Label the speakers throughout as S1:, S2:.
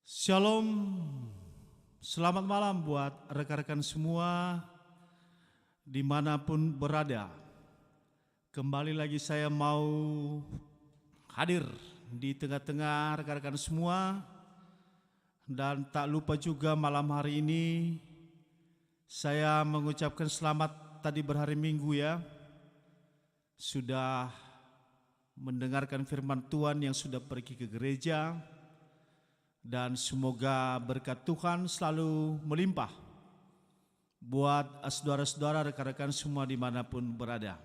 S1: Shalom, selamat malam buat rekan-rekan semua dimanapun berada. Kembali lagi saya mau hadir di tengah-tengah rekan-rekan semua. Dan tak lupa juga malam hari ini saya mengucapkan selamat tadi berhari Minggu ya. Sudah mendengarkan firman Tuhan yang sudah pergi ke gereja. Dan semoga berkat Tuhan selalu melimpah buat saudara-saudara rekan-rekan semua dimanapun berada.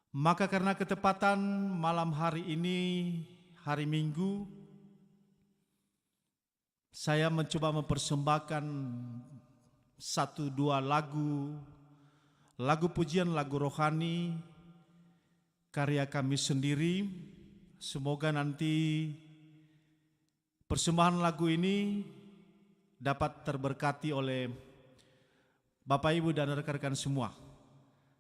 S1: Maka karena ketepatan malam hari ini, hari Minggu, saya mencoba mempersembahkan 1-2 lagu pujian, lagu rohani, karya kami sendiri. Semoga nanti persembahan lagu ini dapat terberkati oleh Bapak Ibu dan rekan-rekan semua.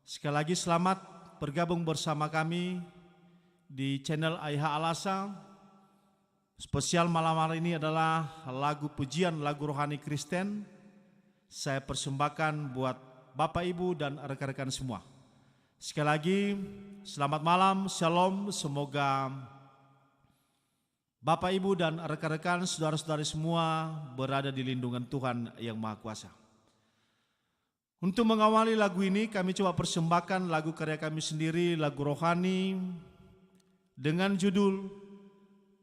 S1: Sekali lagi selamat bergabung bersama kami di channel AIH Alasa. Spesial malam hari ini adalah lagu pujian, lagu rohani Kristen. Saya persembahkan buat Bapak Ibu dan rekan-rekan semua. Sekali lagi selamat malam, shalom, semoga Bapak, Ibu, dan rekan-rekan, saudara-saudari semua berada di lindungan Tuhan yang Maha Kuasa. Untuk mengawali lagu ini, kami coba persembahkan lagu karya kami sendiri, lagu rohani, dengan judul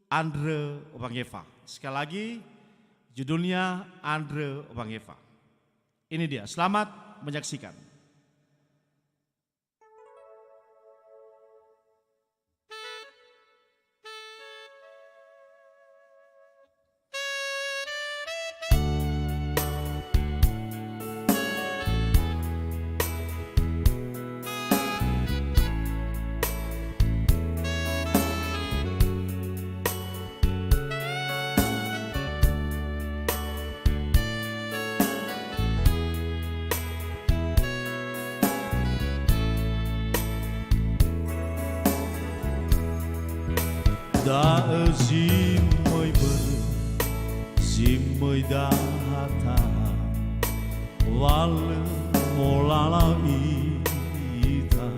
S1: Andre Wangeva. Sekali lagi, judulnya Andre Wangeva. Ini dia, selamat menyaksikan.
S2: Da zimăi bără, zimăi da hata, vală molala ita.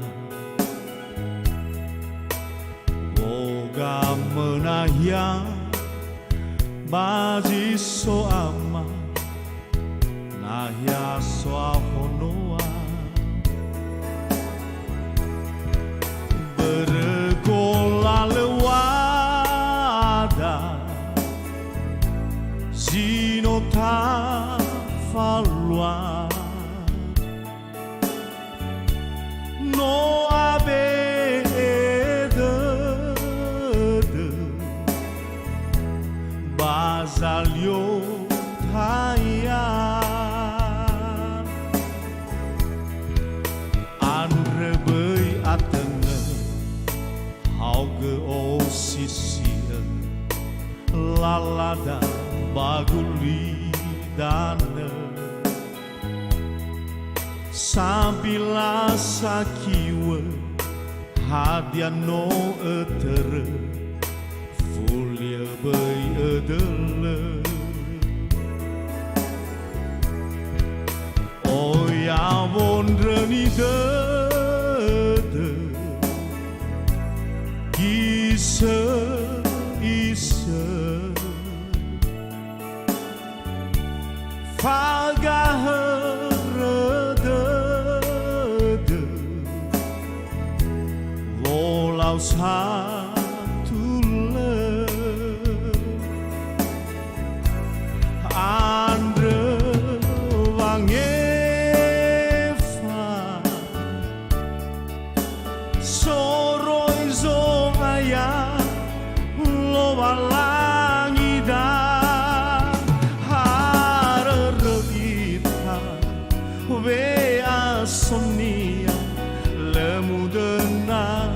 S2: Boga menahya, bazi so ama, nahya so ahonoa. Bergola lewat Zino ta falua no avede Basalio taya Andre băi atângă Hauge o sisia Lalada baguli dana Sabila sakiwa Hadia no etere Fulia bai edele Oya wondreni dede Gise Fagaherde Volau satule Andre Wangeva Soroi zongaya Lobalangida Vea somnia lemu dena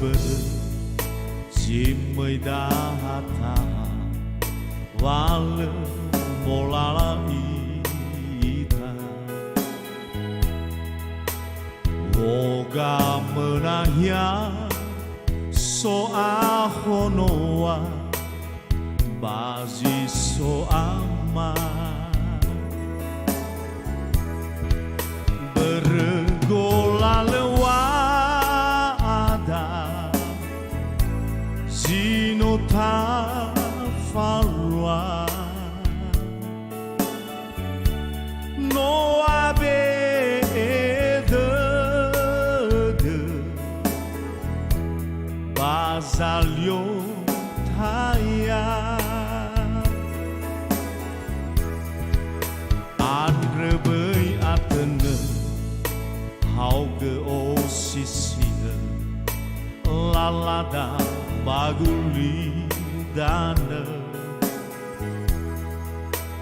S2: bờ chim mới đã tha wale molala ita woga menahya so ahonoa bazi so ama bergola lewada zinota falua no abe de basalio taya andre bei atene hauge osisia lalada baguli dana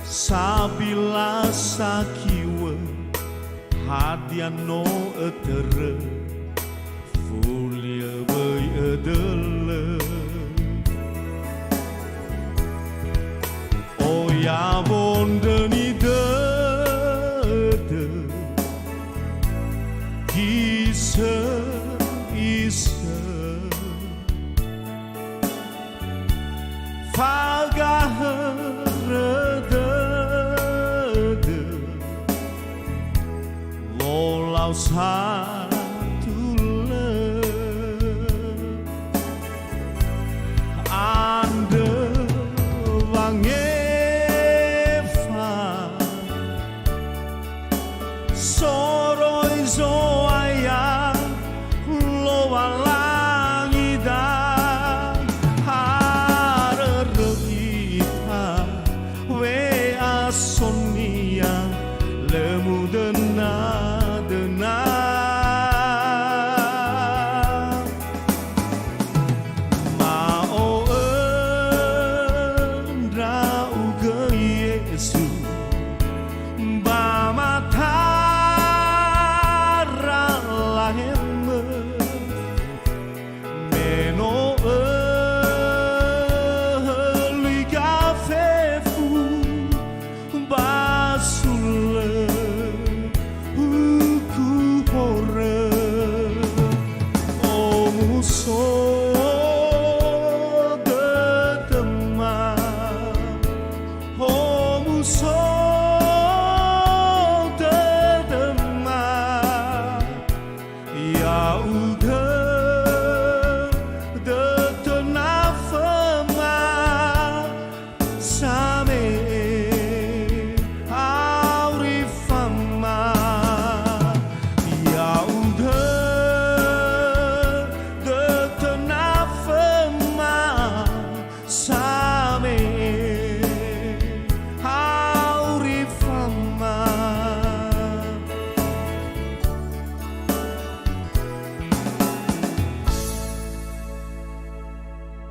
S2: sabila sakiwe hadiano etere fulia bei edele oh ya bondeni de gise ise fagaherde wolau satu ande wangeva soroi zoaya loa langida harerita we asonia lemu dena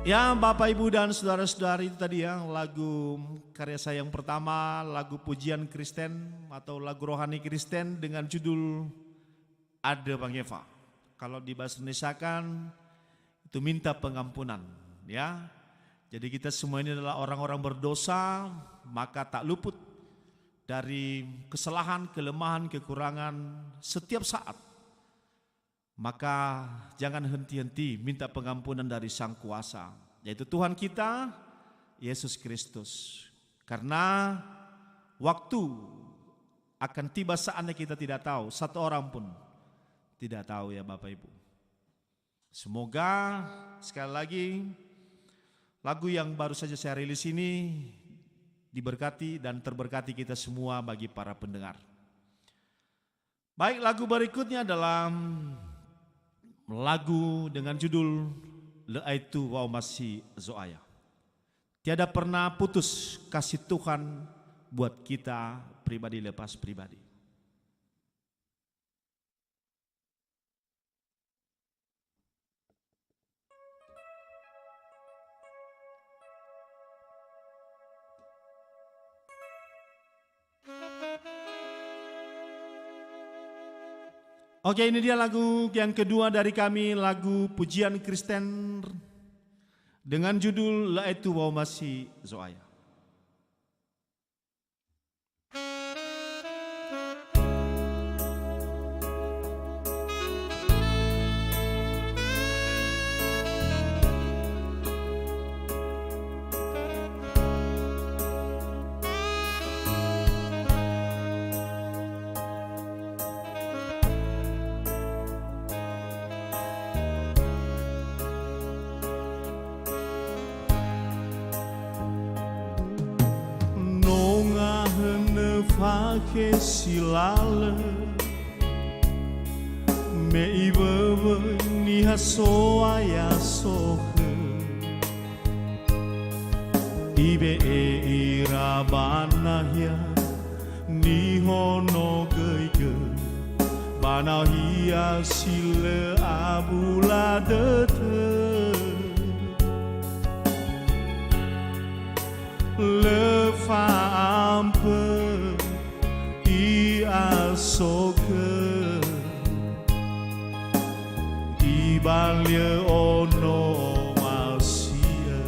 S1: Ya, Bapak, Ibu, dan saudara-saudari, itu tadi ya lagu karya saya yang pertama, lagu pujian Kristen atau lagu rohani Kristen dengan judul Ada Bang Eva. Kalau di bahasa Indonesia kan itu minta pengampunan, ya. Jadi kita semua ini adalah orang-orang berdosa, maka tak luput dari kesalahan, kelemahan, kekurangan setiap saat. Maka jangan henti-henti minta pengampunan dari Sang Kuasa, yaitu Tuhan kita, Yesus Kristus. Karena waktu akan tiba saatnya kita tidak tahu, satu orang pun tidak tahu ya Bapak Ibu. Semoga sekali lagi lagu yang baru saja saya rilis ini diberkati dan terberkati kita semua bagi para pendengar. Baik, lagu berikutnya adalah lagu dengan judul Leaitu Wau Masih Zoaya. Tiada pernah putus kasih Tuhan buat kita pribadi lepas pribadi. Oke, ini dia lagu yang kedua dari kami, lagu pujian Kristen dengan judul La Etu Wau Masih Zoaya.
S2: Phake silale me iwewe ni haso aya sohe ibe e irabana ya ni hono gege bana hiya sile abula dete le fa ampe soke ibalie ono masia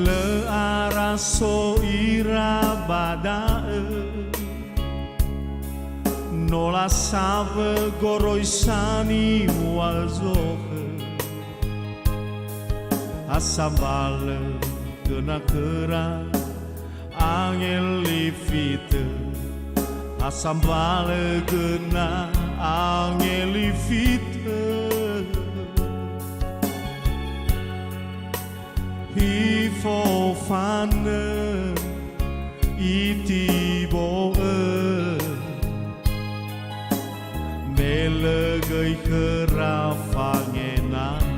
S2: le araso ira badae nola save goroisani wazohe asambale kena kera angel lifite asam bale kena angel lifite hifo fane iti boe mele gei kera fangenan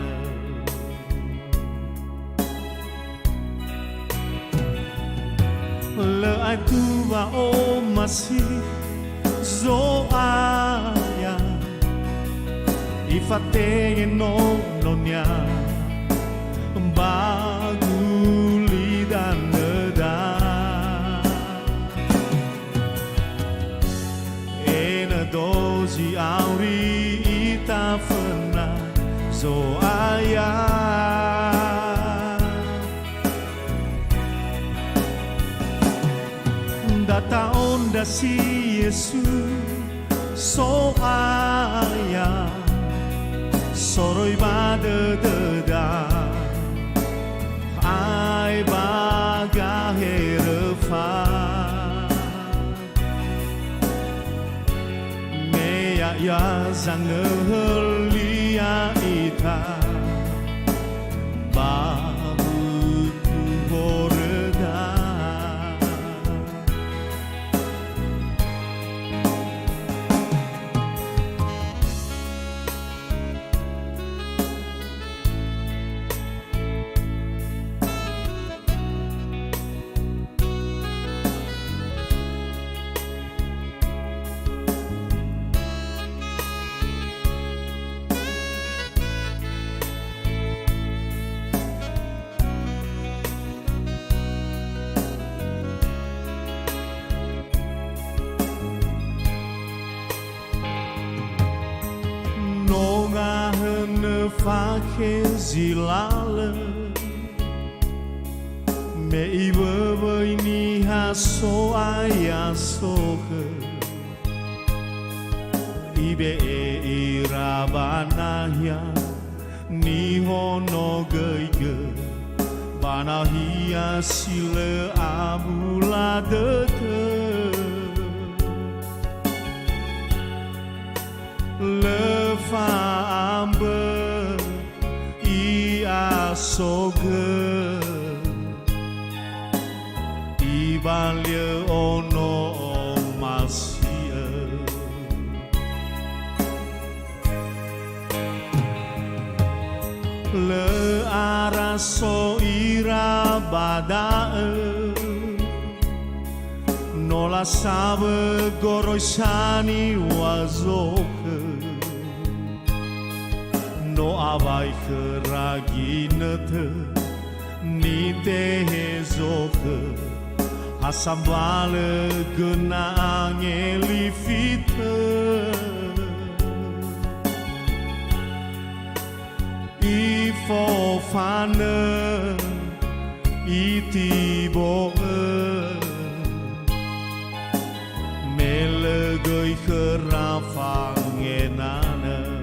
S2: le aku wa o masih zoaya ifate no nonya baguli dan neda ena dozi auri ita fena zoaya data onda si Yesu so aya soroi bade deda ai baga herefa me ya zangelia ita bahu tu horeda Phake zilale me iwewe ni haso aya sohe ibe e irabana ya ni hono gege bana hiya sile abula deke le fa ambe soge ibalie ono masia le araso ira badae nola save goroisani wazoke no abai keragi nete ni te hezoke Asambale genang elifite Ifofane itiboe Melegoi kerafangenane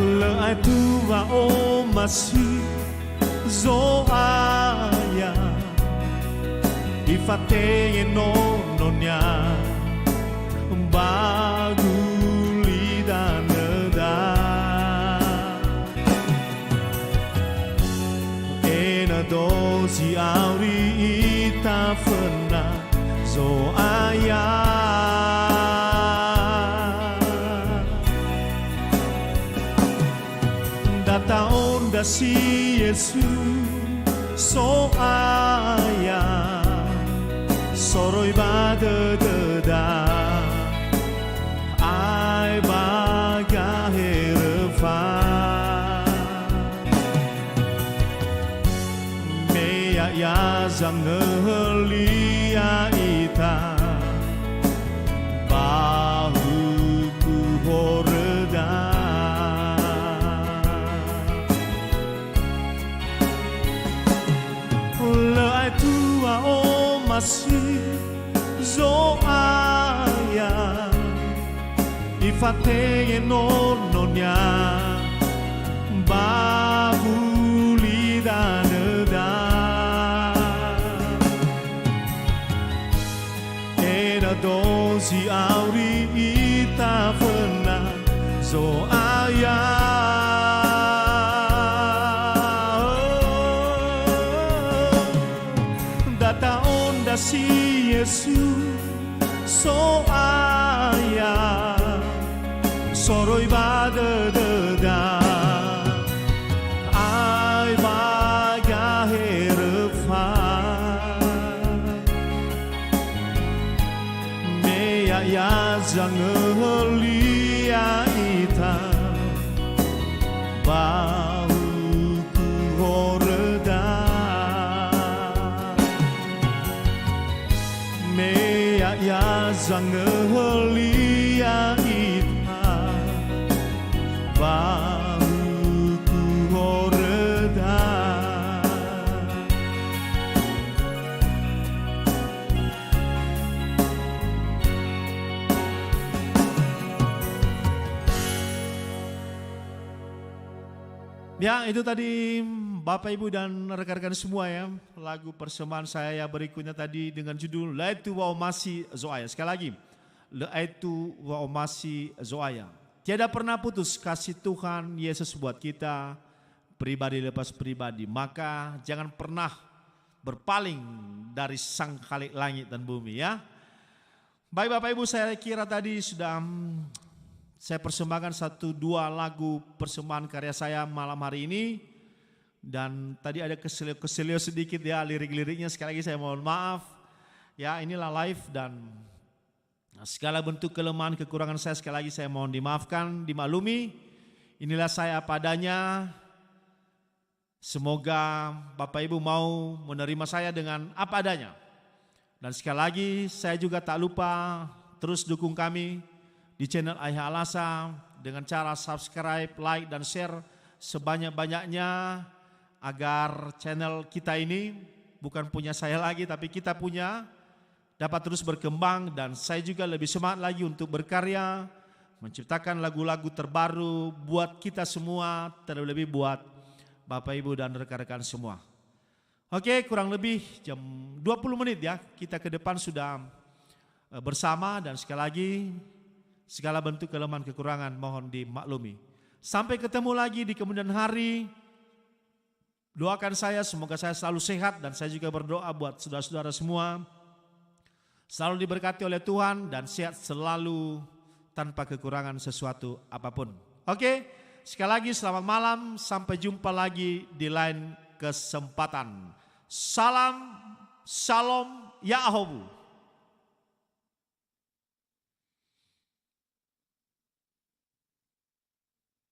S2: Leai tua o masih zoaya Ifate nononya baguli dan neda Ena dosi auri ita fena zoaya Data onda si Yesus so aya soroi bade deda ai baga herefa meya ya zangelia ita bahu ku horeda Leai tua o masih zoaya Ifate nononya babuli daneda Ena dosi auri ita fena zoaya Data onda si Yesus so aya soroi bade deda ai baga herefa meya ya zangelia ita bau ku horeda meya ya zangelia ita bau ku horeda Ya, itu tadi Bapak Ibu dan rekan-rekan semua ya, lagu persembahan saya berikutnya tadi dengan judul Laitu wa Omasi Zoaya. Sekali lagi, Laitu wa Omasi Zoaya. Tiada pernah putus kasih Tuhan Yesus buat kita, pribadi lepas pribadi. Maka jangan pernah berpaling dari Sang Khalik langit dan bumi ya. Baik Bapak Ibu, saya kira tadi sudah saya persembahkan 1-2 lagu persembahan karya saya malam hari ini. Dan tadi ada keselio sedikit ya lirik-liriknya, sekali lagi saya mohon maaf. Ya, inilah live dan segala bentuk kelemahan kekurangan saya sekali lagi saya mohon dimaafkan, dimaklumi. Inilah saya apa adanya. Semoga Bapak Ibu mau menerima saya dengan apa adanya. Dan sekali lagi saya juga tak lupa terus dukung kami di channel Ayah Alasa dengan cara subscribe, like, dan share sebanyak-banyaknya agar channel kita ini bukan punya saya lagi tapi kita punya dapat terus berkembang dan saya juga lebih semangat lagi untuk berkarya, menciptakan lagu-lagu terbaru buat kita semua, terlebih buat Bapak Ibu dan rekan-rekan semua. Oke, kurang lebih jam 20 menit ya kita ke depan sudah bersama dan sekali lagi segala bentuk kelemahan kekurangan mohon dimaklumi. Sampai ketemu lagi di kemudian hari. Doakan saya semoga saya selalu sehat dan saya juga berdoa buat saudara-saudara semua selalu diberkati oleh Tuhan dan sehat selalu tanpa kekurangan sesuatu apapun. Oke, sekali lagi selamat malam, sampai jumpa lagi di lain kesempatan. Salam, shalom, Yahobu.